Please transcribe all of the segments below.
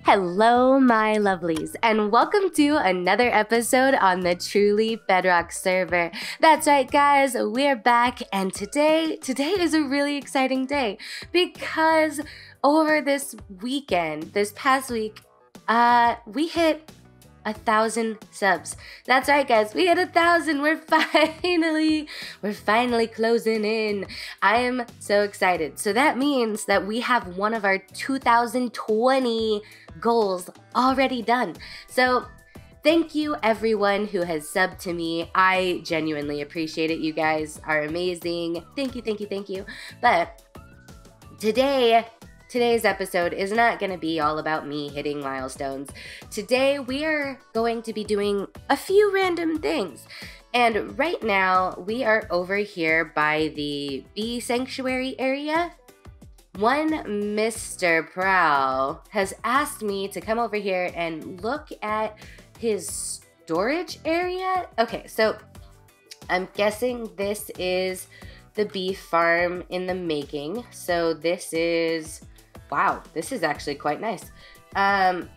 Hello, my lovelies, and welcome to another episode on the Truly Bedrock server. That's right, guys, we're back, and today is a really exciting day because over this past week, we hit 1,000 subs. That's right, guys, we hit 1,000. We're finally closing in. I am so excited. So that means that we have one of our 2020 goals already done. So thank you everyone who has subbed to me. I genuinely appreciate it. You guys are amazing. Thank you. But today's episode is not going to be all about me hitting milestones. Today we are going to be doing a few random things. And right now we are over here by the bee sanctuary area. One Mr. Prowl has asked me to come over here and look at his storage area. Okay, so I'm guessing this is the bee farm in the making. So this is, wow, this is actually quite nice. And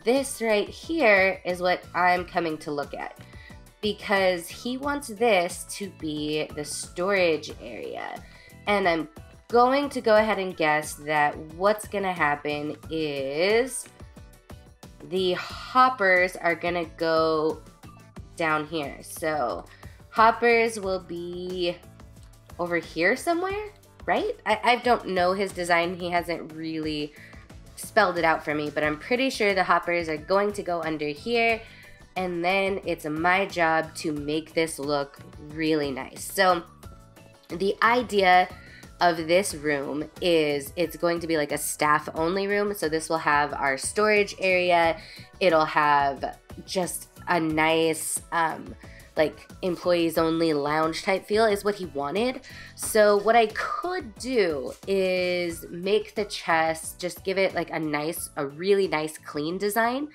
this right here is what I'm coming to look at because he wants this to be the storage area. And I'm going to go ahead and guess that what's gonna happen is the hoppers are gonna go down here. So hoppers will be over here somewhere, right? I don't know his design. He hasn't really spelled it out for me, but I'm pretty sure the hoppers are going to go under here, and then it's my job to make this look really nice. So the idea of this room is it's going to be like a staff only room. So this will have our storage area. It'll have just a nice like employees only lounge type feel is what he wanted. So what I could do is make the chest, just give it like a really nice clean design,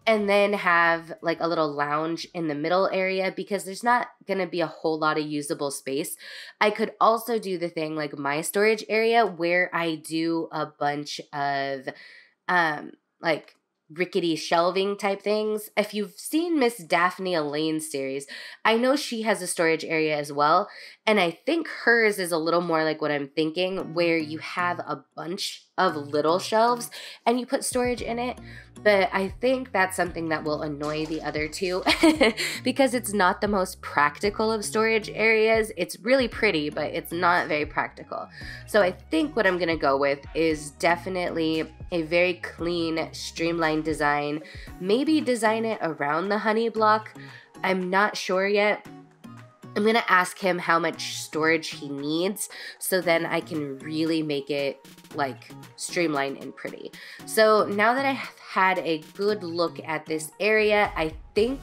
and then have like a little lounge in the middle area because there's not gonna be a whole lot of usable space. I could also do the thing like my storage area where I do a bunch of like rickety shelving type things. If you've seen Miss Daphne Elaine's series, I know she has a storage area as well. And I think hers is a little more like what I'm thinking, where you have a bunch of little shelves and you put storage in it. But I think that's something that will annoy the other two because it's not the most practical of storage areas. It's really pretty, but it's not very practical. So I think what I'm gonna go with is definitely a very clean, streamlined design. Maybe design it around the honey block. I'm not sure yet. I'm going to ask him how much storage he needs so then I can really make it like streamlined and pretty. So now that I have had a good look at this area, I think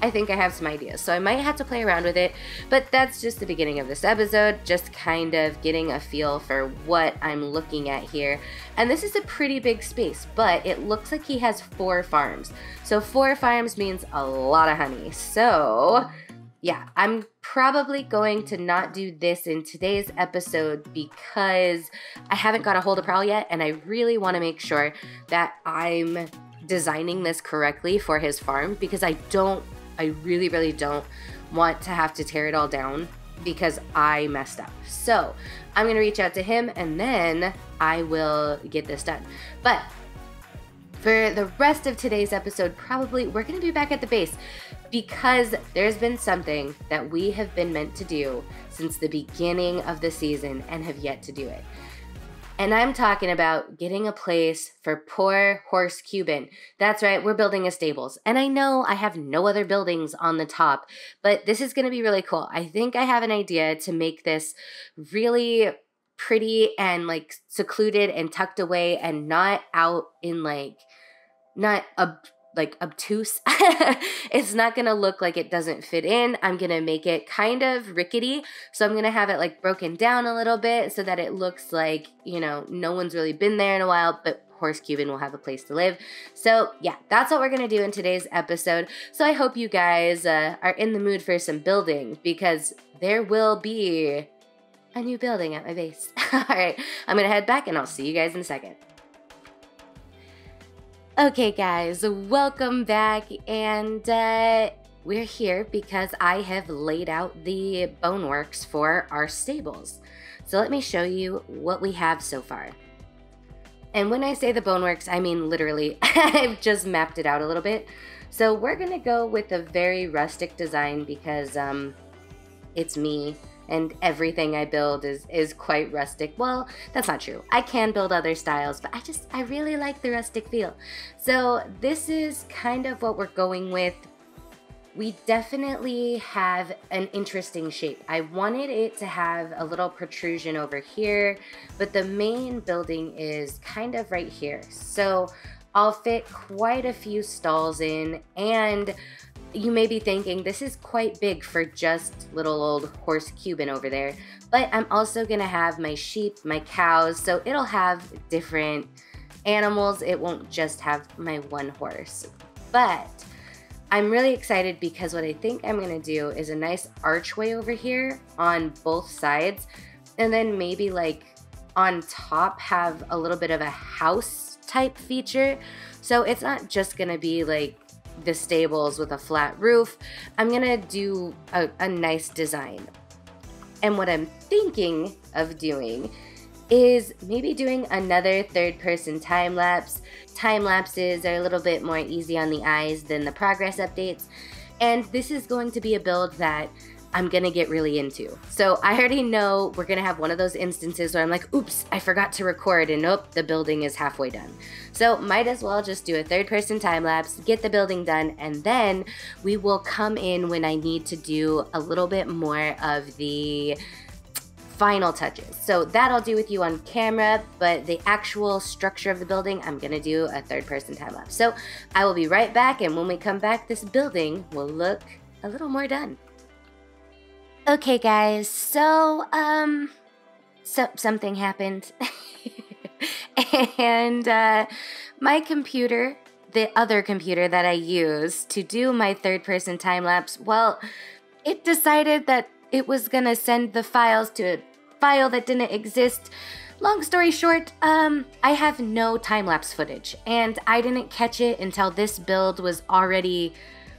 I have some ideas. So I might have to play around with it, but that's just the beginning of this episode, just kind of getting a feel for what I'm looking at here. And this is a pretty big space, but it looks like he has 4 farms. So 4 farms means a lot of honey. So yeah, I'm probably going to not do this in today's episode because I haven't got a hold of Prowl yet, and I really want to make sure that I'm designing this correctly for his farm because I really don't want to have to tear it all down because I messed up. So I'm going to reach out to him and then I will get this done. But for the rest of today's episode, probably we're going to be back at the base because there's been something that we have been meant to do since the beginning of the season and have yet to do it. And I'm talking about getting a place for poor Horse Cuban. That's right, we're building a stables. And I know I have no other buildings on the top, but this is going to be really cool. I think I have an idea to make this really pretty and like secluded and tucked away and not out in like, not obtuse. It's not gonna look like it doesn't fit in. I'm gonna make it kind of rickety. So I'm gonna have it like broken down a little bit so that it looks like, you know, no one's really been there in a while, but Horse Cuban will have a place to live. So yeah, that's what we're gonna do in today's episode. So I hope you guys are in the mood for some building because there will be a new building at my base. All right, I'm gonna head back and I'll see you guys in a second. Okay guys, welcome back, and we're here because I have laid out the boneworks for our stables. So let me show you what we have so far. And when I say the boneworks, I mean literally. I've just mapped it out a little bit. So we're gonna go with a very rustic design because it's me. And everything I build is quite rustic. Well, that's not true. I can build other styles, but I really like the rustic feel. So this is kind of what we're going with. We definitely have an interesting shape. I wanted it to have a little protrusion over here, but the main building is kind of right here. So I'll fit quite a few stalls in, and you may be thinking, this is quite big for just little old horse Cuban over there, but I'm also gonna have my sheep, my cows, so it'll have different animals. It won't just have my one horse. But I'm really excited because what I think I'm gonna do is a nice archway over here on both sides, and then maybe like on top have a little bit of a house type feature. So it's not just gonna be like the stables with a flat roof. I'm gonna do a nice design. And what I'm thinking of doing is maybe doing another third-person time-lapse. Time-lapses are a little bit more easy on the eyes than the progress updates. And this is going to be a build that I'm gonna get really into. So I already know we're gonna have one of those instances where I'm like, oops, I forgot to record, and nope, the building is halfway done. So might as well just do a third-person time-lapse, get the building done, and then we will come in when I need to do a little bit more of the final touches. So that I'll do with you on camera, but the actual structure of the building, I'm gonna do a third-person time-lapse. So I will be right back, and when we come back, this building will look a little more done. Okay guys, so something happened. And my computer, the other computer that I use to do my third-person time-lapse, well, it decided that it was gonna send the files to a file that didn't exist. Long story short, I have no time-lapse footage, and I didn't catch it until this build was already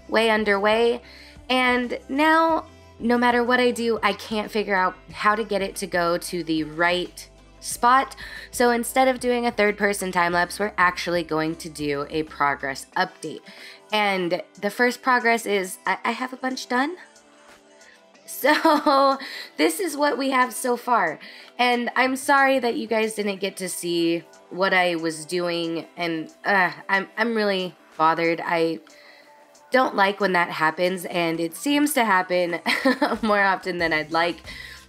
way underway, and now no matter what I do, I can't figure out how to get it to go to the right spot. So instead of doing a third-person time-lapse, we're actually going to do a progress update. And the first progress is I have a bunch done. So this is what we have so far. And I'm sorry that you guys didn't get to see what I was doing, and I'm really bothered. I don't like when that happens, and it seems to happen more often than I'd like.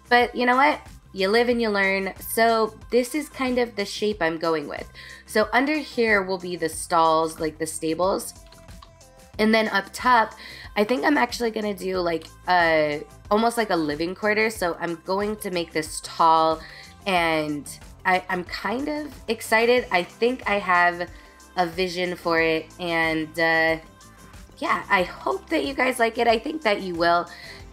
But you know what? You live and you learn. So this is kind of the shape I'm going with. So under here will be the stalls, like the stables. And then up top, I think I'm actually gonna do like almost like a living quarter. So I'm going to make this tall, and I'm kind of excited. I think I have a vision for it, and yeah, I hope that you guys like it. I think that you will.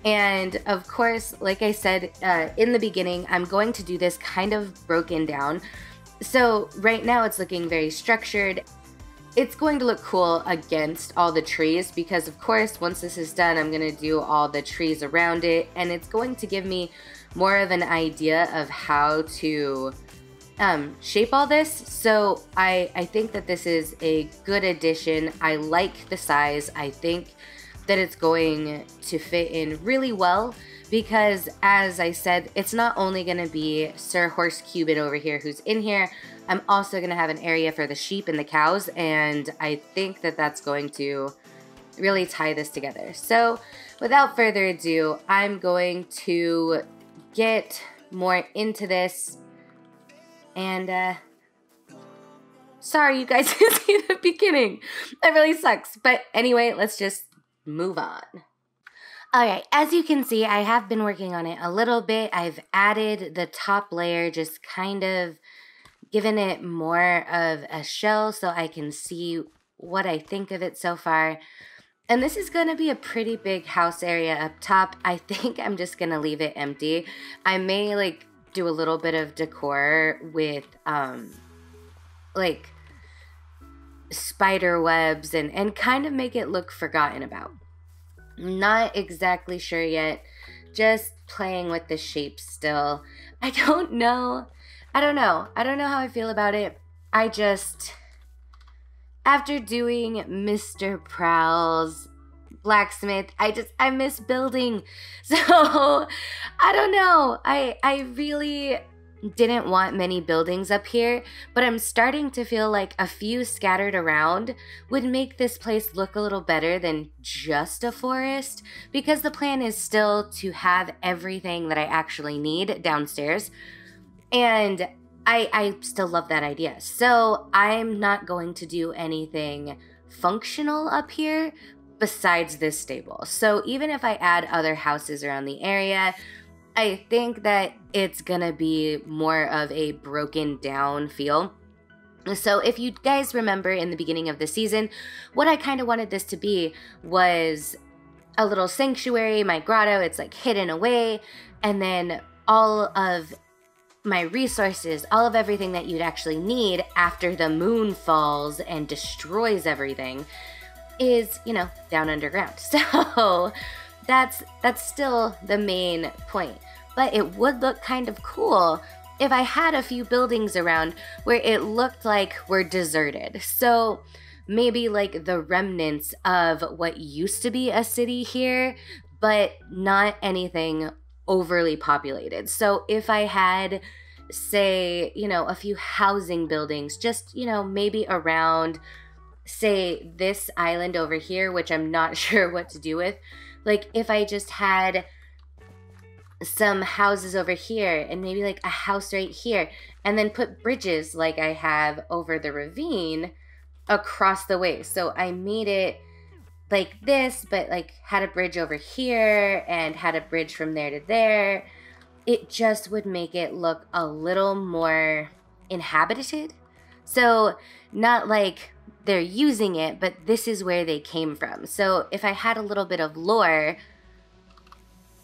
And of course, like I said in the beginning, I'm going to do this kind of broken down. So right now it's looking very structured. It's going to look cool against all the trees because of course, once this is done, I'm gonna do all the trees around it, and it's going to give me more of an idea of how to shape all this. So I think that this is a good addition. I like the size. I think that it's going to fit in really well because, as I said, it's not only going to be Sir Horse Cuban over here who's in here. I'm also going to have an area for the sheep and the cows, and I think that that's going to really tie this together. So without further ado, I'm going to get more into this. And sorry you guys didn't see the beginning. That really sucks. But anyway, let's just move on. Alright, as you can see, I have been working on it a little bit. I've added the top layer, just kind of given it more of a shell so I can see what I think of it so far. And this is going to be a pretty big house area up top. I think I'm just going to leave it empty. I may like do a little bit of decor with like spider webs and kind of make it look forgotten about. Not exactly sure yet. Just playing with the shapes still. I don't know. I don't know how I feel about it. After doing Mr. Prowl's blacksmith, I miss building. So, I don't know. I really didn't want many buildings up here, but I'm starting to feel like a few scattered around would make this place look a little better than just a forest, because the plan is still to have everything that I actually need downstairs, and I still love that idea. So I'm not going to do anything functional up here besides this stable. So even if I add other houses around the area, I think that it's gonna be more of a broken down feel. So if you guys remember in the beginning of the season, what I kind of wanted this to be was a little sanctuary, my grotto. It's like hidden away, and then all of my resources, all of everything that you'd actually need after the moon falls and destroys everything is, down underground. So that's still the main point. But it would look kind of cool if I had a few buildings around where it looked like we're deserted. So maybe like the remnants of what used to be a city here, but not anything overly populated. So if I had, say, a few housing buildings, just, maybe around, say, this island over here, which I'm not sure what to do with. Like if I just had some houses over here and maybe like a house right here, and then put bridges like I have over the ravine across the way. So I made it like this, but like had a bridge over here and had a bridge from there to there. It just would make it look a little more inhabited. So not like they're using it, but this is where they came from. So if I had a little bit of lore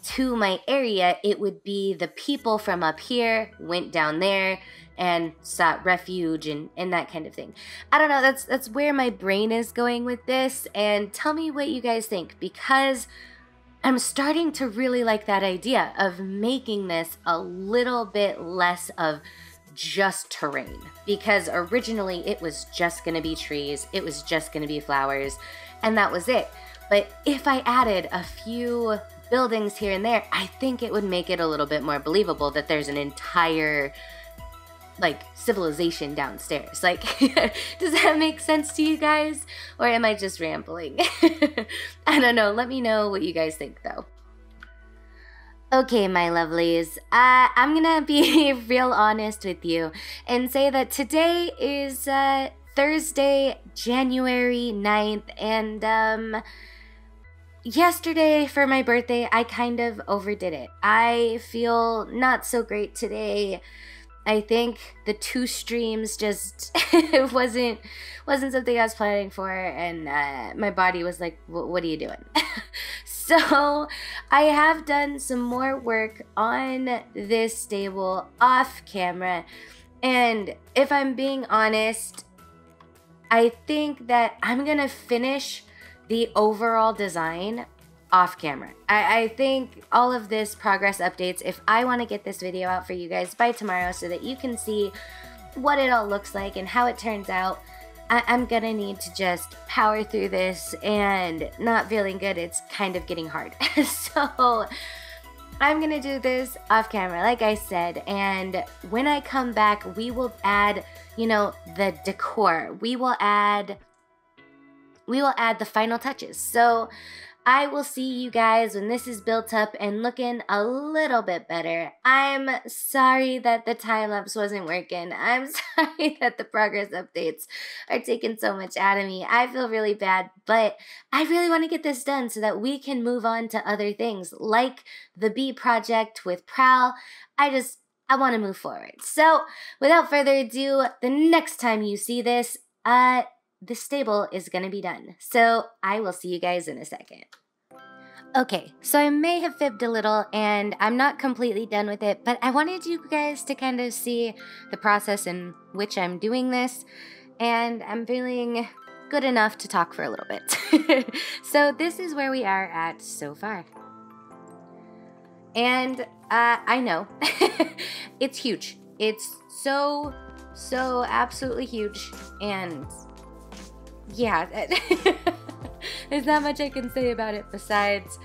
to my area, it would be the people from up here went down there and sought refuge and that kind of thing. I don't know, that's where my brain is going with this, and tell me what you guys think, because I'm starting to really like that idea of making this a little bit less of just terrain, because originally it was just gonna be trees, it was just gonna be flowers, and that was it. But if I added a few buildings here and there, I think it would make it a little bit more believable that there's an entire like civilization downstairs. Like, does that make sense to you guys? Or am I just rambling? I don't know. Let me know what you guys think though. Okay, my lovelies, I'm gonna be real honest with you and say that today is Thursday, January 9th, and yesterday for my birthday, I kind of overdid it. I feel not so great today. I think the 2 streams just it wasn't something I was planning for, and my body was like, what are you doing? So I have done some more work on this stable off camera, and if I'm being honest, I think that I'm gonna finish the overall design off camera. I think all of this progress updates, if I want to get this video out for you guys by tomorrow so that you can see what it all looks like and how it turns out, I'm gonna need to just power through this, and not feeling good, it's kind of getting hard. So I'm gonna do this off camera, like I said, and when I come back, we will add, the decor. We will add the final touches. So I will see you guys when this is built up and looking a little bit better. I'm sorry that the time-lapse wasn't working. I'm sorry that the progress updates are taking so much out of me. I feel really bad, but I really want to get this done so that we can move on to other things, like the bee project with Prowl. I want to move forward. So without further ado, the next time you see this, the stable is gonna be done. So I will see you guys in a second. Okay, so I may have fibbed a little and I'm not completely done with it, but I wanted you guys to kind of see the process in which I'm doing this, and I'm feeling good enough to talk for a little bit. So this is where we are at so far. And I know it's huge. It's so absolutely huge. And yeah, there's not much I can say about it besides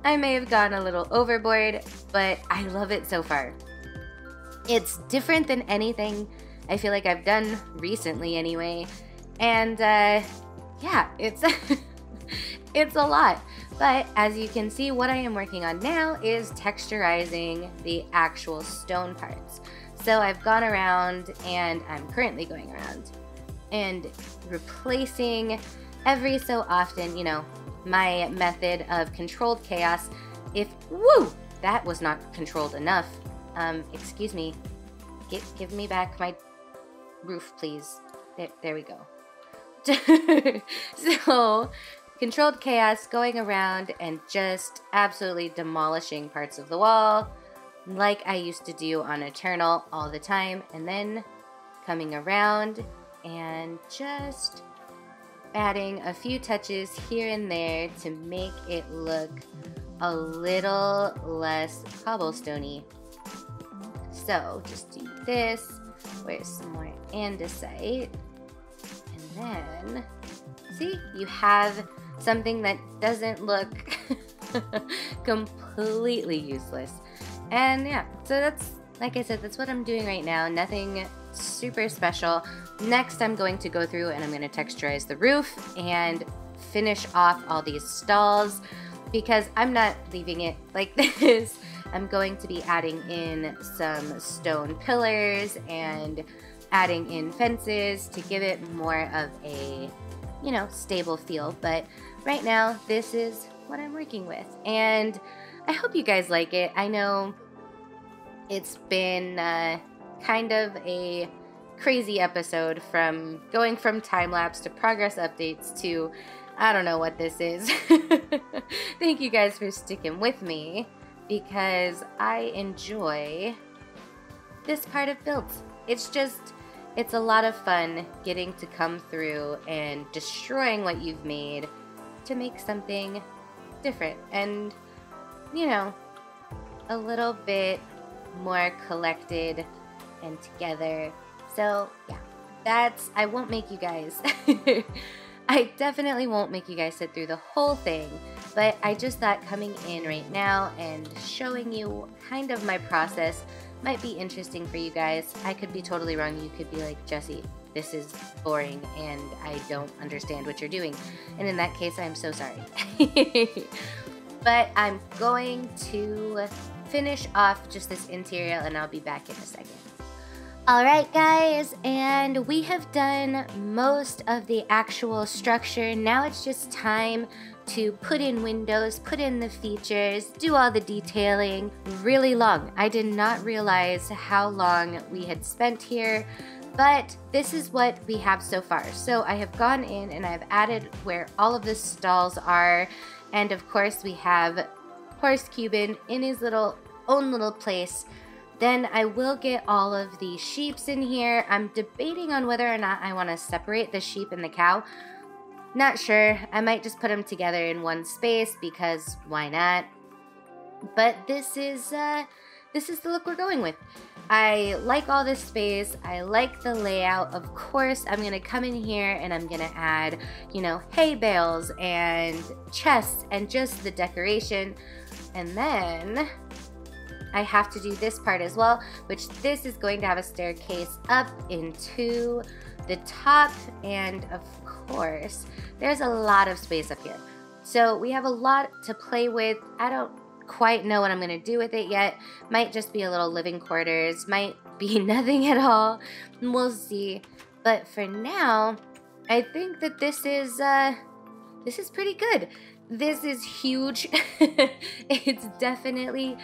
I may have gone a little overboard, but I love it so far. It's different than anything I feel like I've done recently anyway. And yeah, it's it's a lot. But as you can see, what I am working on now is texturizing the actual stone parts. So I've gone around, and I'm currently going around and replacing every so often, you know, my method of controlled chaos. If, woo, that was not controlled enough. Excuse me, give me back my roof, please. There we go. So, controlled chaos, going around and just absolutely demolishing parts of the wall like I used to do on Eternal all the time, and then coming around and just adding a few touches here and there to make it look a little less cobblestoney. So just do this. Where's some more andesite? And then, see, you have something that doesn't look completely useless. And yeah, so that's, like I said, that's what I'm doing right now. Nothing super special. Next, I'm going to go through and I'm going to texturize the roof and finish off all these stalls, because I'm not leaving it like this. I'm going to be adding in some stone pillars and adding in fences to give it more of a, you know, stable feel. But right now, this is what I'm working with, and I hope you guys like it. I know it's been kind of a crazy episode, from going from time-lapse to progress updates to I don't know what this is. Thank you guys for sticking with me, because I enjoy this part of builds. It's a lot of fun getting to come through and destroying what you've made to make something different and, you know, a little bit more collected and together. So yeah, I won't make you guys I definitely won't make you guys sit through the whole thing, but I just thought coming in right now and showing you kind of my process might be interesting for you guys. I could be totally wrong. You could be like, Jessie, this is boring and I don't understand what you're doing. And in that case, I'm so sorry. But I'm going to finish off just this interior and I'll be back in a second. Alright guys, and we have done most of the actual structure. Now it's just time to put in windows, put in the features, do all the detailing. Really long. I did not realize how long we had spent here, but this is what we have so far. So I have gone in and I've added where all of the stalls are, and of course we have Horse Cuban in his own little place. Then I will get all of the sheeps in here. I'm debating on whether or not I want to separate the sheep and the cow. Not sure. I might just put them together in one space, because why not? But this is the look we're going with. I like all this space. I like the layout. Of course, I'm going to come in here and I'm going to add, you know, hay bales and chests and just the decoration. And then I have to do this part as well, which this is going to have a staircase up into the top, and of course there's a lot of space up here, so we have a lot to play with. I don't quite know what I'm going to do with it yet. Might just be a little living quarters, might be nothing at all, we'll see. But for now, I think that this is pretty good. This is huge. It's definitely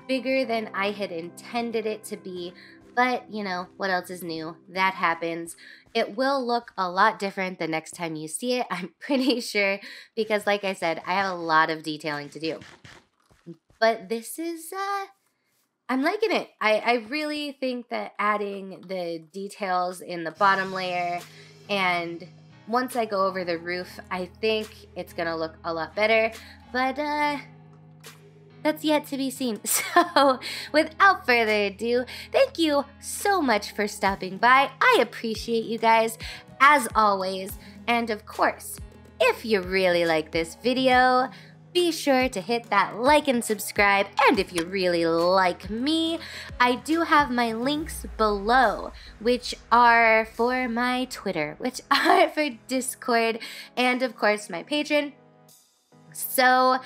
bigger than I had intended it to be, but you know, what else is new? That happens. It will look a lot different the next time you see it, I'm pretty sure, because like I said, I have a lot of detailing to do. But this is, I'm liking it. I really think that adding the details in the bottom layer and once I go over the roof, I think it's gonna look a lot better, but that's yet to be seen. So without further ado, thank you so much for stopping by. I appreciate you guys as always. And of course, if you really like this video, be sure to hit that like and subscribe. And if you really like me, I do have my links below, which are for my Twitter, which are for Discord, and of course my Patreon. So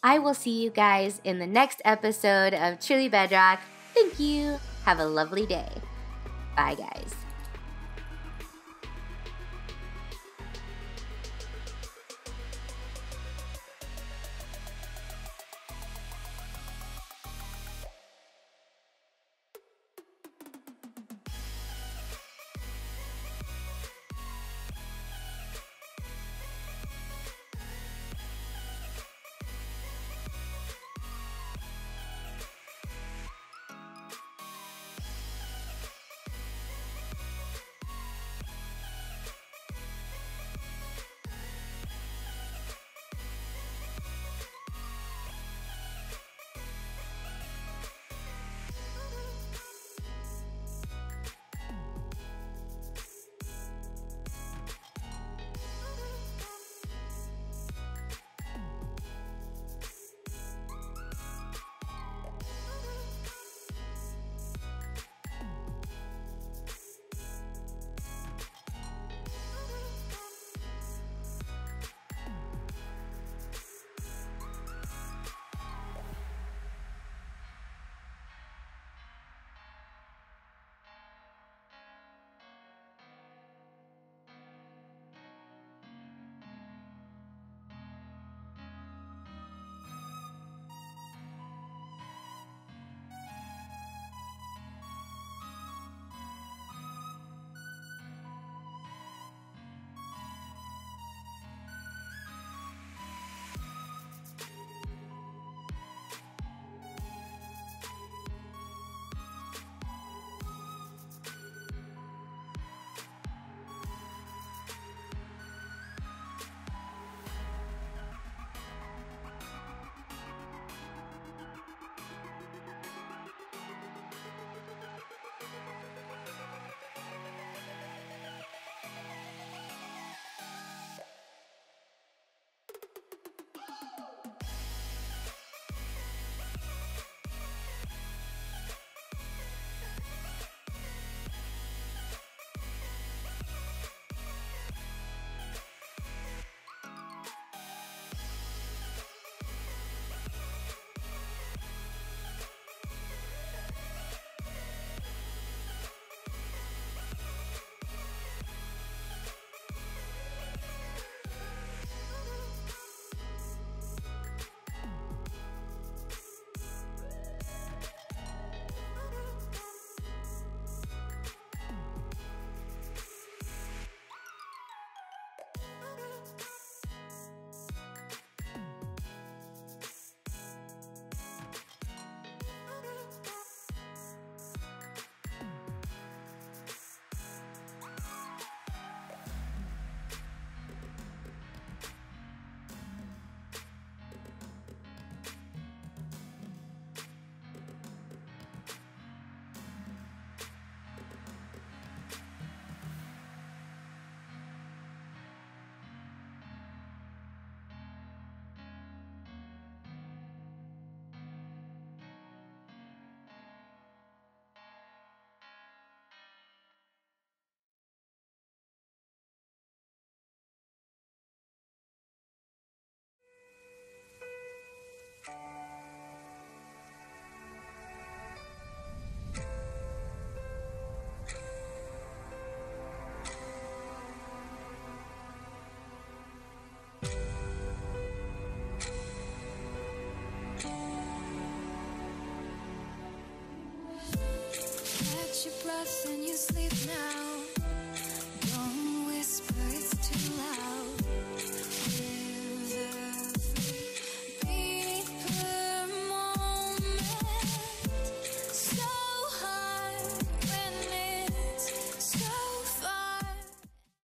I will see you guys in the next episode of Truly Bedrock. Thank you. Have a lovely day. Bye, guys. Catch your breath and you sleep now.